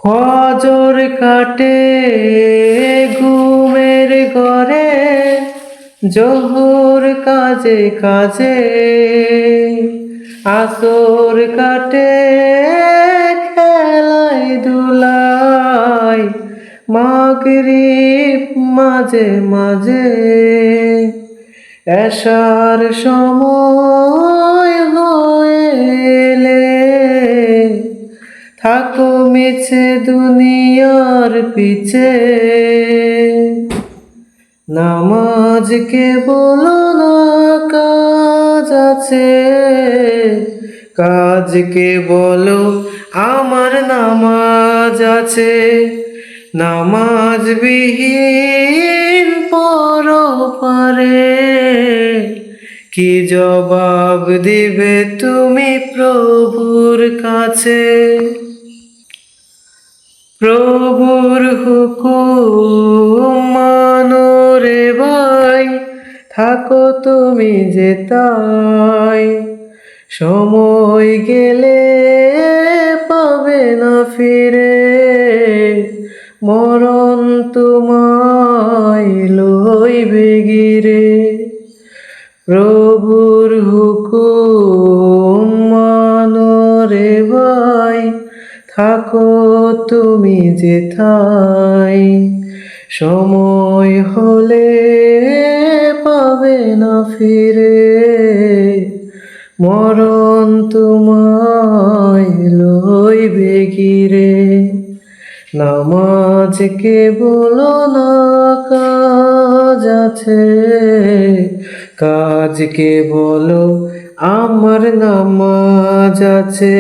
ফজর কাটে ঘুমের ঘরে, জোহর কাজে কাজে, আসর কাটে খেলায় দুলায়, মাগরিব মাঝে মাঝে, এশার সময় হইলে থাকো মিছে দুনিয়ার পিছে। নামাজ কেবল না কাজ আছে, কাজ কেবল আমার নামাজ আছে। নামাজ বিহীন পরপারে কি জবাব দিবে তুমি প্রভুর কাছে? প্রভুর হুকুম মানো রে ভাই, থাকো তুমি যে তাই। সময় গেলে পাবে না ফিরে, মরণ তোমায় লইবে গিরে। প্রভুর হুকুম মানো রে ভাই, থাকো তুমি যেথায়। সময় হলে পাবে না ফিরে, মরণ তোমায় লইবে গিরে। নামাজ কেবল না কাজ আছে, কাজ কেবল আমার নামাজ আছে।